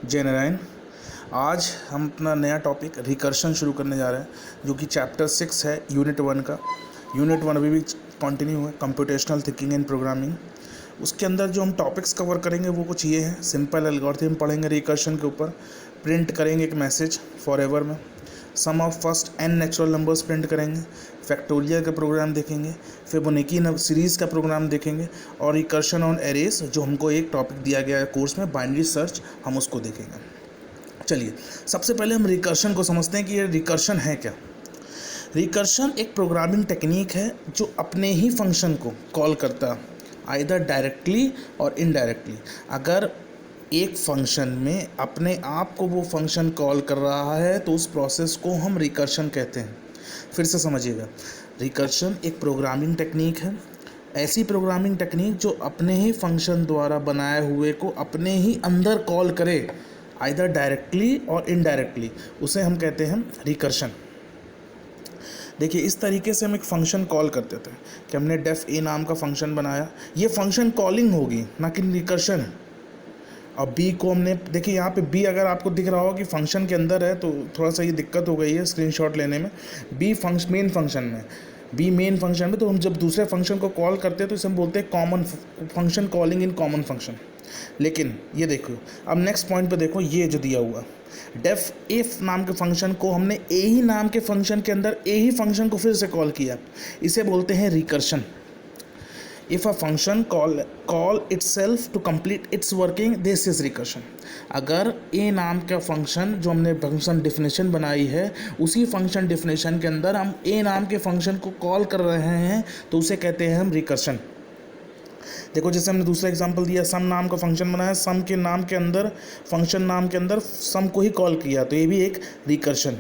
जय नारायण। आज हम अपना नया टॉपिक रिकर्शन शुरू करने जा रहे हैं, जो कि चैप्टर 6 है यूनिट 1 का। यूनिट 1 अभी भी कंटिन्यू है, कंप्यूटेशनल थिंकिंग एंड प्रोग्रामिंग। उसके अंदर जो हम टॉपिक्स कवर करेंगे वो कुछ ये हैं। सिंपल एल्गोरिथम पढ़ेंगे रिकर्शन के ऊपर, प्रिंट करेंगे एक मैसेज फॉरएवर में, sum of first n natural numbers print करेंगे, फैक्टोरियल का प्रोग्राम देखेंगे, फिबोनाची सीरीज़ का प्रोग्राम देखेंगे, और रिकर्शन ऑन एरेज जो हमको एक टॉपिक दिया गया है कोर्स में, बाइनरी सर्च, हम उसको देखेंगे। चलिए, सबसे पहले हम रिकर्शन को समझते हैं कि ये रिकर्शन है क्या। रिकर्शन एक प्रोग्रामिंग टेक्निक है जो अपने ही फंक्शन को कॉल करता है, आइदर डायरेक्टली और इनडायरेक्टली। अगर एक फंक्शन में अपने आप को वो फंक्शन कॉल कर रहा है तो उस प्रोसेस को हम रिकर्शन कहते हैं। फिर से समझिएगा, रिकर्शन एक प्रोग्रामिंग टेक्निक है, ऐसी प्रोग्रामिंग टेक्निक जो अपने ही फंक्शन द्वारा बनाए हुए को अपने ही अंदर कॉल करे, आइदर डायरेक्टली और इनडायरेक्टली, उसे हम कहते हैं रिकर्शन। देखिए, इस तरीके से हम एक फंक्शन कॉल करते थे कि हमने डेफ ए नाम का फंक्शन बनाया। ये फंक्शन कॉलिंग होगी, ना कि रिकर्शन है। और बी को हमने, देखिए यहाँ पे बी अगर आपको दिख रहा हो कि फंक्शन के अंदर है तो थोड़ा सा ये दिक्कत हो गई है स्क्रीनशॉट लेने में। बी मेन फंक्शन में, बी मेन फंक्शन में, तो हम जब दूसरे फंक्शन को कॉल करते हैं तो इसे हम बोलते हैं common function, calling in common function. लेकिन ये देखो, अब नेक्स्ट पॉइंट पे देखो, ये जो दिया हुआ डेफ एफ नाम के फंक्शन को हमने ए ही नाम के फंक्शन के अंदर ए ही फंक्शन को फिर से कॉल किया, इसे बोलते हैं recursion. If a function call itself to complete its working, this is recursion. अगर ए नाम का फंक्शन जो हमने फंक्शन डिफिनेशन बनाई है, उसी फंक्शन डिफिनेशन के अंदर हम ए नाम के फंक्शन को कॉल कर रहे हैं तो उसे कहते हैं हम रिकर्शन। देखो, जैसे हमने दूसरा एग्जांपल दिया, सम नाम का फंक्शन बनाया, सम के नाम के अंदर, फंक्शन नाम के अंदर सम को ही कॉल किया, तो ये भी एक रिकर्शन।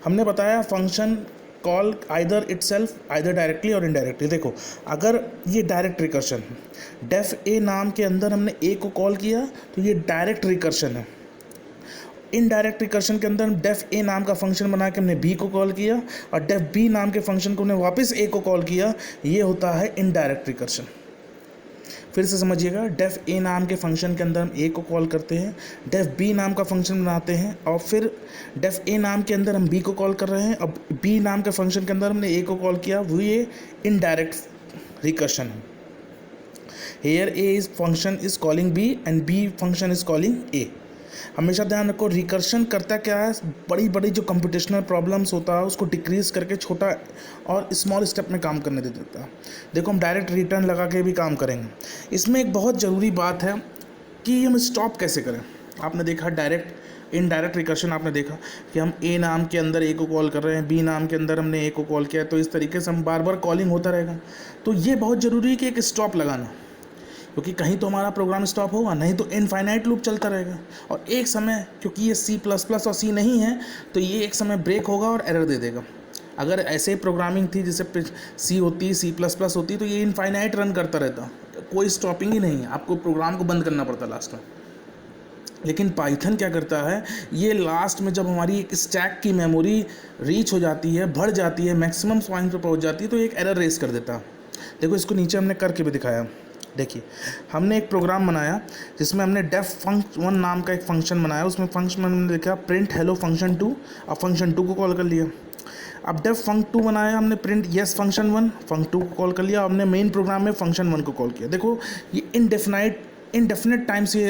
हमने बताया function call either itself, either directly और इनडायरेक्टली। देखो, अगर ये डायरेक्ट रिकर्शन है, डेफ ए नाम के अंदर हमने ए को कॉल किया तो ये डायरेक्ट रिकर्शन है। इनडायरेक्ट रिकर्शन के अंदर डेफ ए नाम का फंक्शन बना के हमने बी को कॉल किया और डेफ बी नाम के फंक्शन को हमने वापस ए को कॉल किया, ये होता है इनडायरेक्ट रिकर्शन। फिर से समझिएगा, डेफ ए नाम के फंक्शन के अंदर हम ए को कॉल करते हैं, डेफ बी नाम का फंक्शन बनाते हैं, और फिर डेफ ए नाम के अंदर हम बी को कॉल कर रहे हैं, अब बी नाम के फंक्शन के अंदर हमने ए को कॉल किया, वो ये इनडायरेक्ट रिकर्शन है। Here A is function is calling B and B function is calling A. हमेशा ध्यान रखो, रिकर्शन करता क्या है, बड़ी बड़ी जो कंप्यूटेशनल प्रॉब्लम्स होता है उसको डिक्रीज करके छोटा और स्मॉल स्टेप में काम करने दे देता है। देखो, हम डायरेक्ट रिटर्न लगा के भी काम करेंगे। इसमें एक बहुत ज़रूरी बात है कि हम स्टॉप कैसे करें। आपने देखा डायरेक्ट इनडायरेक्ट रिकर्शन, आपने देखा कि हम ए नाम के अंदर ए को कॉल कर रहे हैं, बी नाम के अंदर हमने ए को कॉल किया, तो इस तरीके से हम बार बार कॉलिंग होता रहेगा। तो ये बहुत ज़रूरी है कि एक स्टॉप लगाना, क्योंकि कहीं तो हमारा प्रोग्राम स्टॉप होगा, नहीं तो इनफाइनाइट लूप चलता रहेगा। और एक समय, क्योंकि ये C++ और सी नहीं है, तो ये एक समय ब्रेक होगा और एरर दे देगा। अगर ऐसे प्रोग्रामिंग थी जैसे सी होती, C++ होती, तो ये इनफाइनाइट रन करता रहता, कोई स्टॉपिंग ही नहीं है, आपको प्रोग्राम को बंद करना पड़ता लास्ट में। लेकिन पाइथन क्या करता है, ये लास्ट में जब हमारी एक स्टैक की मेमोरी रीच हो जाती है, बढ़ जाती है, मैक्सिमम पॉइंट पर पहुँच जाती है, तो एक एरर रेस कर देता। देखो, इसको नीचे हमने करके भी दिखाया। देखिए, हमने एक प्रोग्राम बनाया जिसमें हमने डेफ फंक्शन 1 नाम का एक फंक्शन बनाया, उसमें फंक्शन में हमने लिखा प्रिंट हेलो फंक्शन 2, और फंक्शन 2 को कॉल कर लिया। अब डेफ फंक्शन 2 बनाया हमने, प्रिंट येस फंक्शन 1, फंक्शन 2 को कॉल कर लिया, हमने मेन प्रोग्राम में फंक्शन 1 को कॉल किया। देखो, ये इनडेफिनेट टाइम से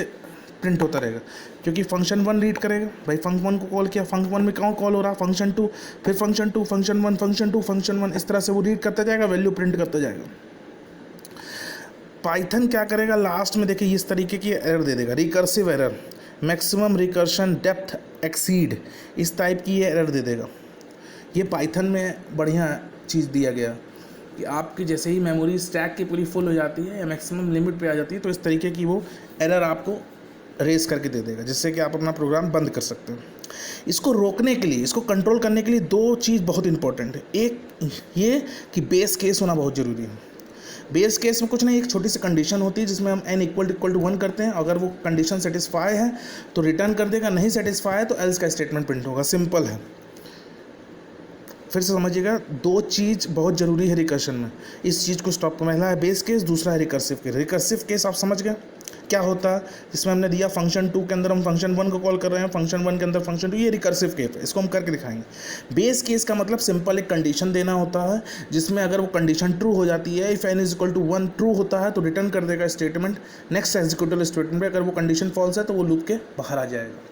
प्रिंट होता रहेगा, क्योंकि फंक्शन 1 रीड करेगा, भाई फंक्शन 1 को कॉल किया, फंक्शन 1 में कौन कॉल हो रहा, फंक्शन 2, फिर फंक्शन 2, फंक्शन 1, फंक्शन 2, फंक्शन 1, इस तरह से वो रीड करता जाएगा, वैल्यू प्रिंट करता जाएगा। पाइथन क्या करेगा, लास्ट में देखिए इस तरीके की एरर दे देगा, recursive error, maximum recursion depth exceed, इस टाइप की ये एरर दे देगा। ये पाइथन में बढ़िया चीज़ दिया गया कि आपकी जैसे ही मेमोरी स्टैक की पूरी फुल हो जाती है या मैक्सिमम लिमिट पे आ जाती है, तो इस तरीके की वो एरर आपको रेस करके दे देगा, जिससे कि आप अपना प्रोग्राम बंद कर सकते हैं। इसको रोकने के लिए, इसको कंट्रोल करने के लिए दो चीज़ बहुत इंपॉर्टेंट है। एक ये कि बेस केस होना बहुत ज़रूरी है। बेस केस में कुछ नहीं, एक छोटी सी कंडीशन होती है जिसमें हम n = 1 करते हैं, अगर वो कंडीशन सेटिस्फाई है तो रिटर्न कर देगा, नहीं सेटिस्फाई है तो एल्स का स्टेटमेंट प्रिंट होगा, सिंपल है। फिर से समझिएगा, दो चीज़ बहुत ज़रूरी है रिकर्शन में, इस चीज़ को स्टॉप, पहला है बेस केस, दूसरा है रिकर्सिव केस। रिकर्सिव केस आप समझ गए, क्या होता है, इसमें हमने दिया फंक्शन 2 के अंदर हम फंक्शन 1 को कॉल कर रहे हैं, फंक्शन 1 के अंदर फंक्शन 2, ये रिकर्सिव केस है, इसको हम करके दिखाएंगे। बेस केस का मतलब सिंपल एक कंडीशन देना होता है, जिसमें अगर वो कंडीशन ट्रू हो जाती है, if n is equal to 1 true होता है तो रिटर्न कर देगा स्टेटमेंट नेक्स्ट एग्जीक्यूटेबल स्टेटमेंट पे, अगर वो कंडीशन फॉल्स है तो वो लूप के बाहर आ जाएगा।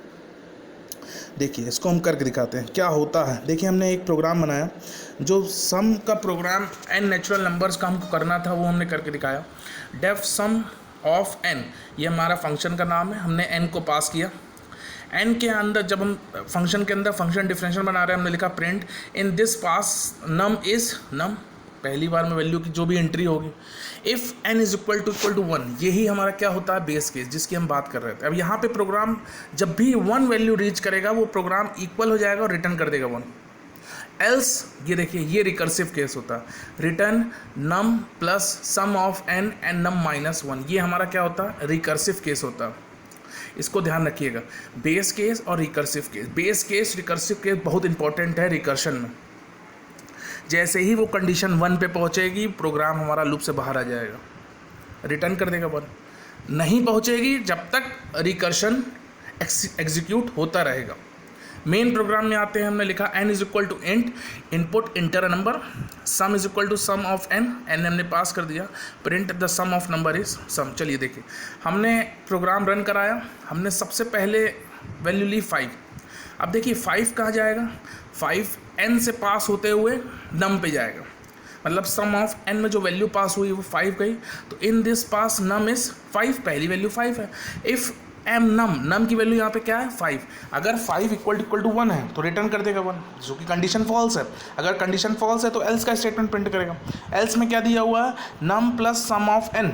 देखिए इसको हम करके दिखाते हैं क्या होता है। देखिए हमने एक प्रोग्राम बनाया, जो सम का प्रोग्राम n नेचुरल नंबर्स का हमको करना था वो हमने करके दिखाया। डेफ सम ऑफ n, ये हमारा फंक्शन का नाम है, हमने n को पास किया। n के अंदर जब हम फंक्शन के अंदर फंक्शन डिफरेंशियल बना रहे हैं, हमने लिखा print in this pass num is num, पहली बार में वैल्यू की जो भी एंट्री होगी, if n is equal to 1, यही हमारा क्या होता है बेस केस जिसकी हम बात कर रहे थे। अब यहाँ पे प्रोग्राम जब भी 1 वैल्यू रीच करेगा वो प्रोग्राम इक्वल हो जाएगा और रिटर्न कर देगा 1। एल्स ये देखिए ये रिकर्सिव केस होता है, return num plus sum of n and num minus 1, ये हमारा क्या होता है रिकर्सिव केस होता है। इसको ध्यान रखिएगा, बेस केस और recursive case. Base case recursive case बहुत इंपॉर्टेंट है रिकर्शन में। जैसे ही वो कंडीशन 1 पे पहुंचेगी प्रोग्राम हमारा लूप से बाहर आ जाएगा, रिटर्न कर देगा 1। नहीं पहुंचेगी जब तक रिकर्शन एग्जीक्यूट होता रहेगा। मेन प्रोग्राम में आते हैं, हमने लिखा n is equal to int input enter a number, sum is equal to sum of n हमने पास कर दिया, print the sum of number is sum. चलिए देखिए हमने प्रोग्राम रन कराया, हमने सबसे पहले वैल्यू ली 5। अब देखिए 5 कहाँ जाएगा, 5 n से पास होते हुए नम पे जाएगा, मतलब सम ऑफ n में जो वैल्यू पास हुई वो 5 गई, तो इन दिस पास नम इज 5, पहली वैल्यू 5 है। इफ़ m नम की वैल्यू यहाँ पे क्या है 5, अगर 5 इक्वल टू 1 है तो रिटर्न कर देगा 1, जो कि कंडीशन फॉल्स है। अगर कंडीशन फॉल्स है तो एल्स का स्टेटमेंट प्रिंट करेगा। एल्स में क्या दिया हुआ है, num plus sum of n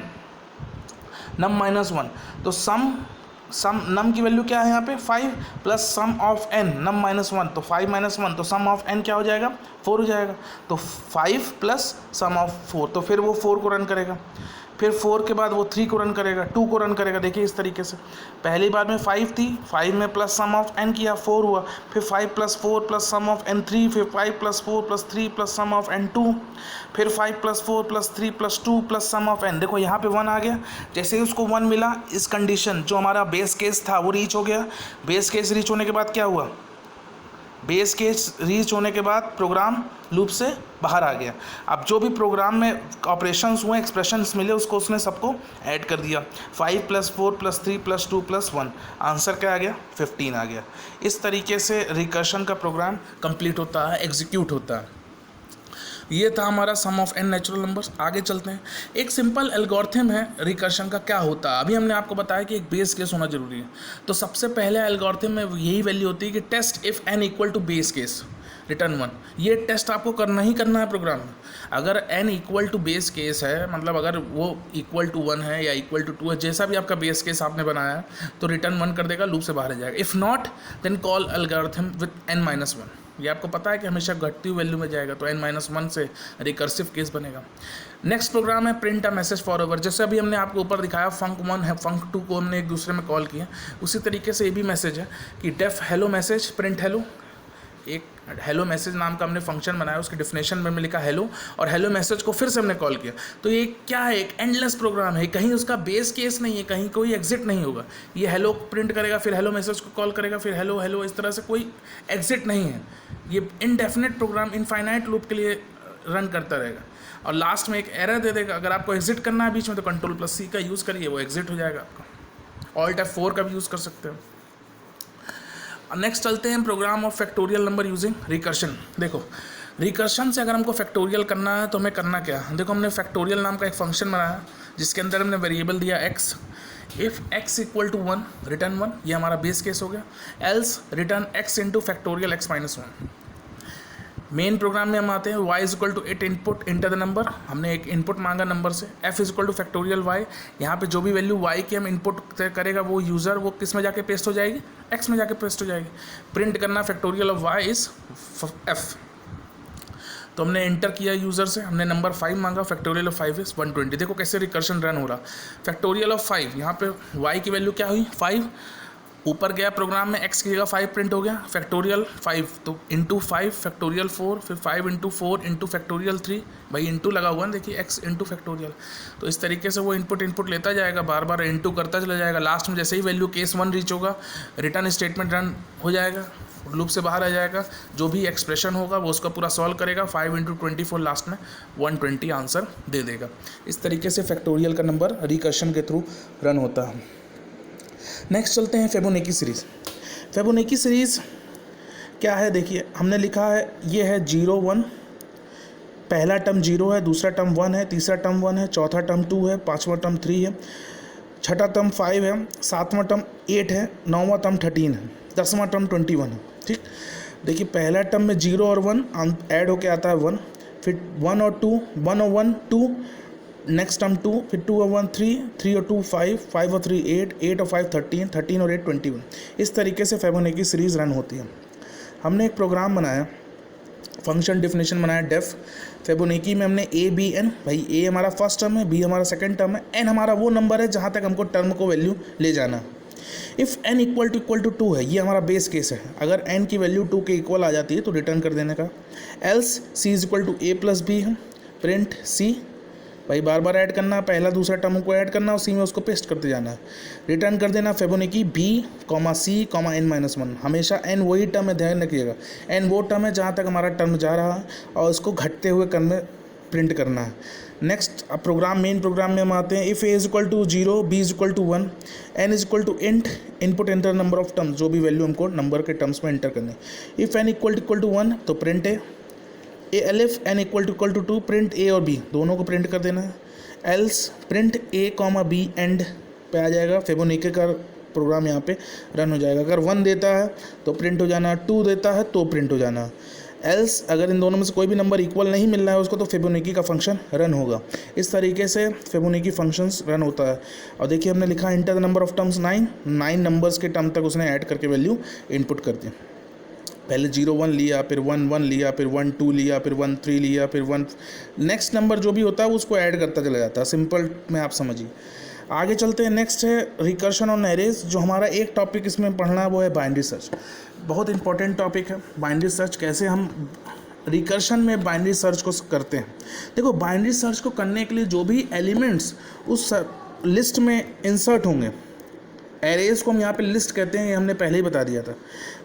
num minus 1, तो सम नम की वैल्यू क्या है यहाँ पे 5 plus sum of n num minus 1, तो 5 माइनस 1 तो सम ऑफ n क्या हो जाएगा 4 हो जाएगा, तो 5 प्लस सम ऑफ 4, तो फिर वो 4 को रन करेगा, फिर 4 के बाद वो 3 को रन करेगा, 2 को रन करेगा। देखिए इस तरीके से पहली बार में 5 थी, 5 में प्लस सम ऑफ n किया 4 हुआ, फिर 5 plus 4 plus sum of n 3, फिर 5 plus 4 plus 3 plus sum of n 2, फिर 5 plus 4 plus 3 plus 2 plus sum of n। देखो यहाँ पे 1 आ गया, जैसे ही उसको 1 मिला इस कंडीशन जो हमारा बेस केस था वो रीच हो गया। बेस केस रीच होने के बाद क्या हुआ, बेस केस रीच होने के बाद प्रोग्राम लूप से बाहर आ गया। अब जो भी प्रोग्राम में ऑपरेशंस हुए, एक्सप्रेशंस मिले, उसको उसने सबको ऐड कर दिया, 5 plus 4 plus 3 plus 2 plus 1, answer क्या आ गया 15 आ गया। इस तरीके से रिकर्शन का प्रोग्राम कंप्लीट होता है, एग्जीक्यूट होता है। ये था हमारा सम ऑफ n नेचुरल नंबर्स। आगे चलते हैं, एक सिंपल एल्गोरिथम है रिकर्शन का, क्या होता है अभी हमने आपको बताया कि एक बेस केस होना जरूरी है। तो सबसे पहले एल्गोरिथम में यही वैल्यू होती है कि test if n equal to base case return 1। ये टेस्ट आपको करना ही करना है प्रोग्राम में। अगर n equal to base case है, मतलब अगर वो इक्वल टू 1 है या इक्वल टू 2 है, जैसा भी आपका बेस केस आपने बनाया है, तो रिटर्न 1 कर देगा, लूप से बाहर आ जाएगा। If not then call algorithm with n-1। ये आपको पता है कि हमेशा घटती हुई वैल्यू में जाएगा, तो n-1 से रिकर्सिव केस बनेगा। नेक्स्ट प्रोग्राम है प्रिंट अ मैसेज फॉरएवर। जैसे अभी हमने आपको ऊपर दिखाया फंक 1 है, फंक 2 को हमने एक दूसरे में कॉल किया, उसी तरीके से ये भी मैसेज है कि def hello message print hello. एक हेलो मैसेज नाम का हमने फंक्शन बनाया, उसकी डिफिनेशन में हमने लिखा हेलो, और हेलो मैसेज को फिर से हमने कॉल किया। तो ये क्या है, एक एंडलेस प्रोग्राम है, कहीं उसका बेस केस नहीं है, कहीं कोई एग्जिट नहीं होगा। ये हेलो प्रिंट करेगा, फिर हेलो मैसेज को कॉल करेगा, फिर हेलो हेलो, इस तरह से कोई एग्जिट नहीं है। ये इनडेफिनेट प्रोग्राम इनफाइनाइट लूप के लिए रन करता रहेगा, और लास्ट में एक एरर दे देगा। अगर आपको एग्जिट करना है बीच में तो Ctrl+C का यूज़ करिए, वो एग्जिट हो जाएगा आपका। Alt F4 का भी यूज़ कर सकते हो। नेक्स्ट चलते हैं program of factorial number using recursion. देखो रिकर्शन से अगर हमको फैक्टोरियल करना है तो हमें करना क्या है, देखो हमने फैक्टोरियल नाम का एक फंक्शन बनाया जिसके अंदर हमने वेरिएबल दिया x। If x equal to 1 return 1, ये हमारा बेस केस हो गया। Else return x into factorial x-1। Main program में हम आते हैं y is equal to 8 input enter the number, हमने एक इनपुट मांगा नंबर से। f is equal to factorial y, यहाँ पे जो भी वैल्यू y की हम इनपुट करेगा वो यूज़र वो किस में जाके पेस्ट हो जाएगी, x में जाके पेस्ट हो जाएगी। प्रिंट करना factorial of y is f, तो हमने इंटर किया यूज़र से, हमने नंबर 5 मांगा, फैक्टोरियल ऑफ 5 इज 120। देखो कैसे रिकर्शन रन हो रहा। फैक्टोरियल ऑफ 5, यहाँ पे y की वैल्यू क्या हुई 5, ऊपर गया प्रोग्राम में x की जगह 5 प्रिंट हो गया, फैक्टोरियल 5 तो इंटू 5 फैक्टोरियल 4, फिर 5 इंटू 4 इंटू फैक्टोरियल 3, भाई इंटू लगा हुआ है देखिए x इंटू फैक्टोरियल। तो इस तरीके से वो इनपुट लेता जाएगा, बार बार इंटू करता चला जाएगा। लास्ट में जैसे ही वैल्यू केस 1 रीच होगा, रिटर्न स्टेटमेंट रन हो जाएगा, लूप से बाहर आ जाएगा, जो भी एक्सप्रेशन होगा वो उसका पूरा सॉल्व करेगा। 5 इंटू 24 लास्ट में 120 आंसर दे देगा। इस तरीके से फैक्टोरियल का नंबर रिकर्शन के थ्रू रन होता है। नेक्स्ट चलते हैं फिबोनाची सीरीज़। फिबोनाची सीरीज़ क्या है देखिए, हमने लिखा है ये है 0 1, पहला टर्म 0 है, दूसरा टर्म 1 है, तीसरा टर्म 1 है, चौथा टर्म 2 है, पांचवा टर्म 3 है, छठा टर्म 5 है, सातवां टर्म 8 है, नौवां टर्म 13 है, 10वां टर्म 21 है। ठीक, देखिए पहला टर्म में 0 और 1 ऐड होके आता है 1, फिर 1 और 2, 1 और 1 2, नेक्स्ट टर्म 2, फिर 2 और 1 3, 3 और 2 5, 5 और 3 8, 8 और 5 13, 13 और 8 21। इस तरीके से फिबोनाची सीरीज़ रन होती है। हमने एक प्रोग्राम बनाया, फंक्शन डिफिनेशन बनाया डेफ। फिबोनाची में हमने ए बी एन, भाई ए हमारा फर्स्ट टर्म है, बी हमारा सेकंड टर्म है, एन हमारा वो नंबर है जहाँ तक हमको टर्म को वैल्यू ले जाना। इफ़ एन इक्वल टू 2 है, ये हमारा बेस केस है। अगर एन की वैल्यू 2 के इक्वल आ जाती है तो रिटर्न कर देने का। Else c is equal to a plus b है, प्रिंट सी, भाई बार बार ऐड करना, पहला दूसरा टर्म को ऐड करना और सी में उसको पेस्ट करते जाना है, रिटर्न कर देना Fibonacci B comma C comma N minus 1। हमेशा एन वही टर्म है, ध्यान रखिएगा, एन वो टर्म है जहाँ तक हमारा टर्म जा रहा है और उसको घटते हुए क्रम में प्रिंट करना है। नेक्स्ट अब प्रोग्राम, मेन प्रोग्राम में हम आते हैं। If a is equal to 0, b is equal to 1, n is equal to int, input enter number of terms, जो भी वैल्यू हमको नंबर के टर्म्स में एंटर करने। इफ़ एन इक्वल टू 1 तो print A elif n equal to 2, print A और B दोनों को प्रिंट कर देना है। Else print A comma B end पे आ जाएगा, फिबोनाची का प्रोग्राम यहाँ पे रन हो जाएगा। अगर 1 देता है तो प्रिंट हो जाना, 2 देता है तो प्रिंट हो जाना। एल्स अगर इन दोनों में से कोई भी नंबर इक्वल नहीं मिल रहा है उसको, तो फिबोनाची का फंक्शन रन होगा। इस तरीके से फिबोनाची फंक्शंस रन होता है। और देखिए हमने लिखा inter the number of terms 9 numbers के टर्म तक उसने ऐड करके वैल्यू इनपुट कर दी। पहले 0 1 लिया, फिर 1 1 लिया, फिर 1 2 लिया, फिर 1 3 लिया, फिर 1, नेक्स्ट नंबर जो भी होता है उसको ऐड करता चला जाता है। सिंपल में आप समझिए। आगे चलते हैं। नेक्स्ट है रिकर्शन ऑन एरेज। जो हमारा एक टॉपिक इसमें पढ़ना है वो है बाइनरी सर्च। बहुत इंपॉर्टेंट टॉपिक है बाइनरी सर्च, कैसे हम रिकर्शन में बाइनरी सर्च को करते हैं। देखो बाइनरी सर्च को करने के लिए जो भी एलिमेंट्स उस लिस्ट में इंसर्ट होंगे, एरेज को हम यहाँ पे लिस्ट कहते हैं, ये हमने पहले ही बता दिया था।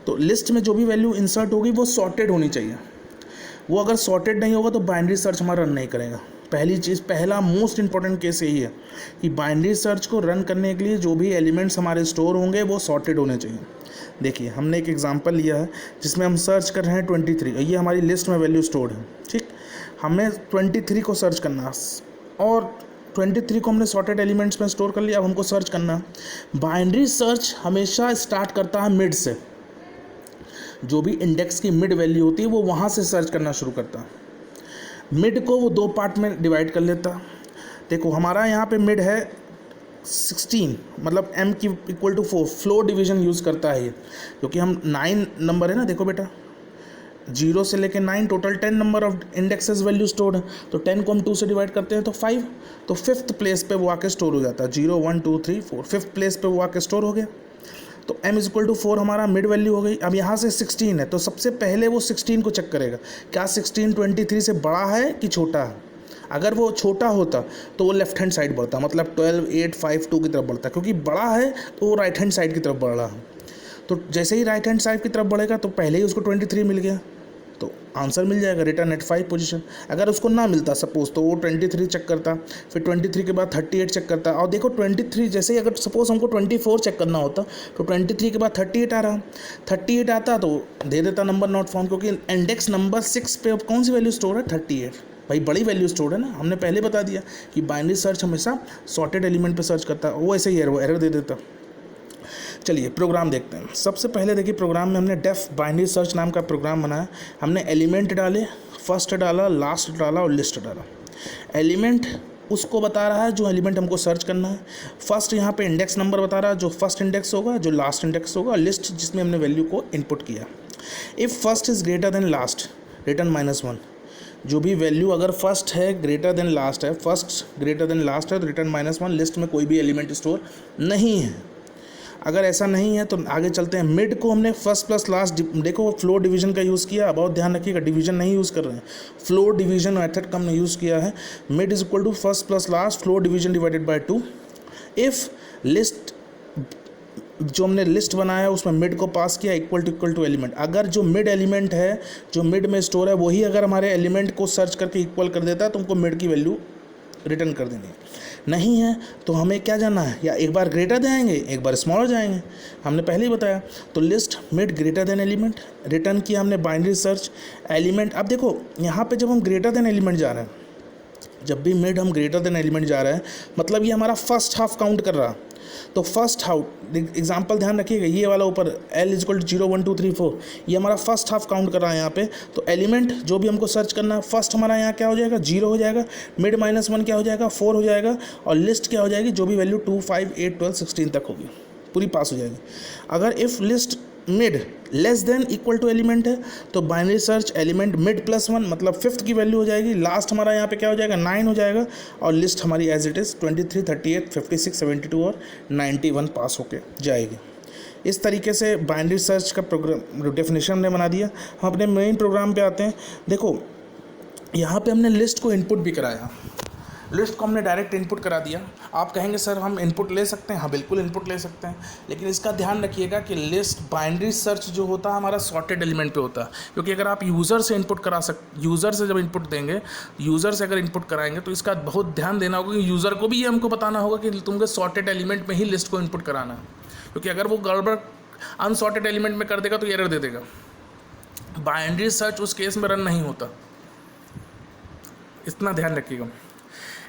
तो लिस्ट में जो भी वैल्यू इंसर्ट होगी वो सॉर्टेड होनी चाहिए। वो अगर सॉर्टेड नहीं होगा तो बाइनरी सर्च हमारा रन नहीं करेगा। पहली चीज़, पहला मोस्ट इंपॉर्टेंट केस यही है कि बाइनरी सर्च को रन करने के लिए जो भी एलिमेंट्स हमारे स्टोर होंगे वो सॉर्टेड होने चाहिए। देखिए हमने एक एग्जांपल लिया है जिसमें हम सर्च कर रहे हैं 23, ये हमारी लिस्ट में वैल्यू स्टोर्ड है। ठीक, हमें 23 को सर्च करना है और 23 को हमने सॉर्टेड एलिमेंट्स में स्टोर कर लिया। अब हमको सर्च करना। बाइनरी सर्च हमेशा स्टार्ट करता है मिड से, जो भी इंडेक्स की मिड वैल्यू होती है वो वहाँ से सर्च करना शुरू करता है। मिड को वो 2 पार्ट में डिवाइड कर लेता। देखो हमारा यहाँ पे मिड है 16, मतलब m की equal to 4, floor division use करता है ये, क्योंकि हम 9 नंबर है ना। देखो बेटा 0 से लेकर 9 total 10 number of indexes value stored है, तो 10 को हम 2 से डिवाइड करते हैं तो 5, तो 5th प्लेस पे वो आके स्टोर हो जाता है। 0 1 2 3 4, 5th प्लेस पे वो आके स्टोर हो गया। तो m इज इक्वल टू 4 हमारा मिड वैल्यू हो गई। अब यहाँ से 16 है तो सबसे पहले वो 16 को चेक करेगा, क्या 16 23 से बड़ा है कि छोटा है। अगर वो छोटा होता तो वो लेफ्ट हैंड साइड बढ़ता, मतलब 12 8 5 2 की तरफ बढ़ता, क्योंकि बड़ा है तो वो राइट हैंड साइड की तरफ बढ़ रहा है। तो जैसे ही राइट हैंड साइड की तरफ बढ़ेगा तो पहले ही उसको 23 मिल गया, तो आंसर मिल जाएगा, रिटर्न एट 5 पोजीशन। अगर उसको ना मिलता सपोज, तो वो 23 चेक करता, फिर 23 के बाद 38 चेक करता। और देखो 23 जैसे ही, अगर सपोज हमको 24 चेक करना होता तो 23 के बाद 38 आ रहा, 38 आता तो दे देता नंबर नॉट फाउंड, क्योंकि इंडेक्स नंबर 6 पे कौन सी वैल्यू स्टोर है, 38। भाई बड़ी वैल्यू स्टोर है ना, हमने पहले बता दिया कि बाइनरी सर्च हमेशा सॉर्टेड एलिमेंट पे सर्च करता है। वो ऐसे ही एरर दे देता। चलिए प्रोग्राम देखते हैं। सबसे पहले देखिए प्रोग्राम में हमने डेफ बाइनरी सर्च नाम का प्रोग्राम बनाया। हमने एलिमेंट डाले, फर्स्ट डाला, लास्ट डाला और लिस्ट डाला। एलिमेंट उसको बता रहा है जो एलिमेंट हमको सर्च करना है। फर्स्ट यहाँ पे इंडेक्स नंबर बता रहा है, जो फर्स्ट इंडेक्स होगा, जो लास्ट इंडेक्स होगा। लिस्ट जिसमें हमने वैल्यू को इनपुट किया। If first is greater than last, return -1। जो भी वैल्यू अगर फर्स्ट है ग्रेटर देन लास्ट है, फर्स्ट ग्रेटर देन लास्ट है तो रिटर्न -1। लिस्ट में कोई भी एलिमेंट स्टोर नहीं है। अगर ऐसा नहीं है तो आगे चलते हैं। मिड को हमने फर्स्ट प्लस लास्ट, देखो फ्लो डिवीजन का यूज़ किया, बहुत ध्यान रखिएगा डिवीजन नहीं यूज़ कर रहे हैं, फ्लो डिवीजन मेथड का हमने यूज़ किया है। Mid is equal to first plus last floor division divided by 2। If list, जो हमने लिस्ट बनाया है उसमें मिड को पास किया इक्वल टू एलिमेंट, अगर जो मिड एलिमेंट है जो मिड में स्टोर है वही अगर हमारे एलिमेंट को सर्च करके इक्वल कर देता है तो हमको मिड की वैल्यू रिटर्न कर देनी है। नहीं है तो हमें क्या जानना है, या एक बार ग्रेटर जाएंगे एक बार स्मॉलर जाएंगे, हमने पहले ही बताया। तो list mid greater than element, return किया हमने बाइनरी सर्च एलिमेंट। अब देखो यहाँ पे जब हम ग्रेटर देन एलिमेंट जा रहे हैं, जब भी मिड हम ग्रेटर देन एलिमेंट जा रहे हैं मतलब ये हमारा फर्स्ट हाफ काउंट कर रहा है। तो फर्स्ट हाफ एग्जाम्पल ध्यान रखिएगा, ये वाला ऊपर L इज इक्वल टू 0 1 2 3 4, ये हमारा फर्स्ट हाफ काउंट कर रहा है यहाँ पे। तो एलिमेंट जो भी हमको सर्च करना है, फर्स्ट हमारा यहाँ क्या हो जाएगा 0 हो जाएगा, मिड -1 क्या हो जाएगा 4 हो जाएगा, और लिस्ट क्या हो जाएगी जो भी वैल्यू 2 5 8 12 16 तक होगी पूरी पास हो जाएगी। अगर if list mid less than equal to element है तो बाइनरी सर्च एलिमेंट मिड +1 मतलब फिफ्थ की वैल्यू हो जाएगी, लास्ट हमारा यहाँ पे क्या हो जाएगा 9 हो जाएगा, और लिस्ट हमारी एज इट इज़ 23 38 56 72 और 91 पास होके जाएगी। इस तरीके से बाइनरी सर्च का प्रोग्राम डेफिनेशन हमने बना दिया। हम अपने मेन प्रोग्राम पे आते हैं। देखो यहाँ पे हमने लिस्ट को इनपुट भी कराया, लिस्ट को हमने डायरेक्ट इनपुट करा दिया। आप कहेंगे सर हम इनपुट ले सकते हैं, हाँ बिल्कुल इनपुट ले सकते हैं, लेकिन इसका ध्यान रखिएगा कि लिस्ट बाइनरी सर्च जो होता है हमारा सॉर्टेड एलिमेंट पे होता है, क्योंकि अगर आप यूज़र से इनपुट यूज़र से जब इनपुट देंगे, यूज़र से अगर इनपुट कराएंगे तो इसका बहुत ध्यान देना होगा कि यूज़र को भी ये हमको बताना होगा कि तुमको सॉर्टेड एलिमेंट में ही लिस्ट को इनपुट कराना है, क्योंकि अगर वो गड़बड़ अनसॉर्टेड एलिमेंट में कर देगा तो एरर दे देगा। बाइनरी सर्च उस केस में रन नहीं होता, इतना ध्यान रखिएगा।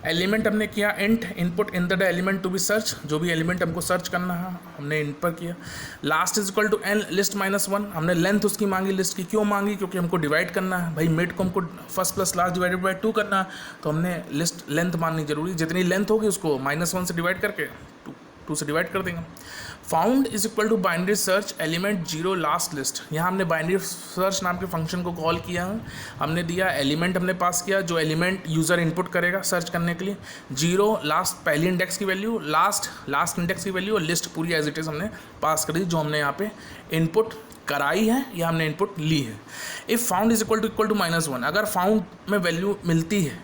एलिमेंट हमने किया int input in the element to be search, जो भी एलिमेंट हमको सर्च करना है हमने इन पर किया। Last is equal to n list -1, हमने लेंथ उसकी मांगी, लिस्ट की क्यों मांगी, क्योंकि हमको डिवाइड करना है भाई, मिड को हमको first plus last divided by 2 करना है, तो हमने लिस्ट लेंथ माननी जरूरी, जितनी लेंथ होगी उसको -1 से डिवाइड करके 2 से डिवाइड कर देंगे। Found is equal to binary search element 0 last list, यहाँ हमने बाइनरी सर्च नाम के फंक्शन को कॉल किया है, हमने दिया एलिमेंट हमने पास किया जो एलिमेंट यूज़र इनपुट करेगा सर्च करने के लिए, 0 लास्ट पहली इंडेक्स की वैल्यू, लास्ट इंडेक्स की वैल्यू, और लिस्ट पूरी एज इट इज़ हमने पास कर दी जो हमने यहाँ पे इनपुट कराई है या हमने इनपुट ली है। If found is equal to -1, अगर फाउंड में वैल्यू मिलती है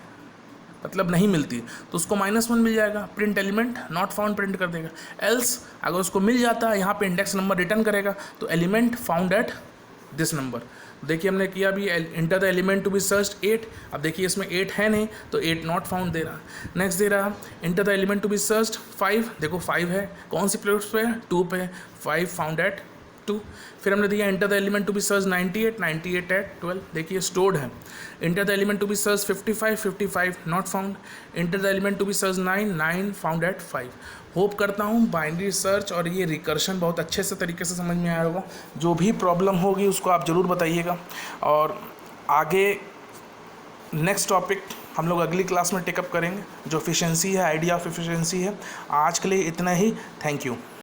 मतलब नहीं मिलती तो उसको -1 मिल जाएगा, print element not found print कर देगा। एल्स अगर उसको मिल जाता है यहाँ पे इंडेक्स नंबर रिटर्न करेगा तो element found at this number. देखिए हमने किया भी enter the element to be search 8, अब देखिए इसमें 8 है नहीं तो 8 नॉट फाउंड दे रहा है। नेक्स्ट दे रहा है enter the element to be search 5, देखो 5 है, कौन सी प्लेस पे है 2 पे, 5 फाउंड एट 2। फिर हमने दिया enter the element to be search 98 at 12, देखिए स्टोर्ड है। Enter the element to be search 55 not found. Enter the element to be search 9 found at 5। Hope करता हूँ बाइनरी सर्च और ये रिकर्शन बहुत अच्छे से तरीके से समझ में आया होगा। जो भी प्रॉब्लम होगी उसको आप ज़रूर बताइएगा, और आगे नेक्स्ट टॉपिक हम लोग अगली क्लास में टेकअप करेंगे जो एफिशिएंसी है, आइडिया ऑफ एफिशिएंसी है। आज के लिए इतना ही, थैंक यू।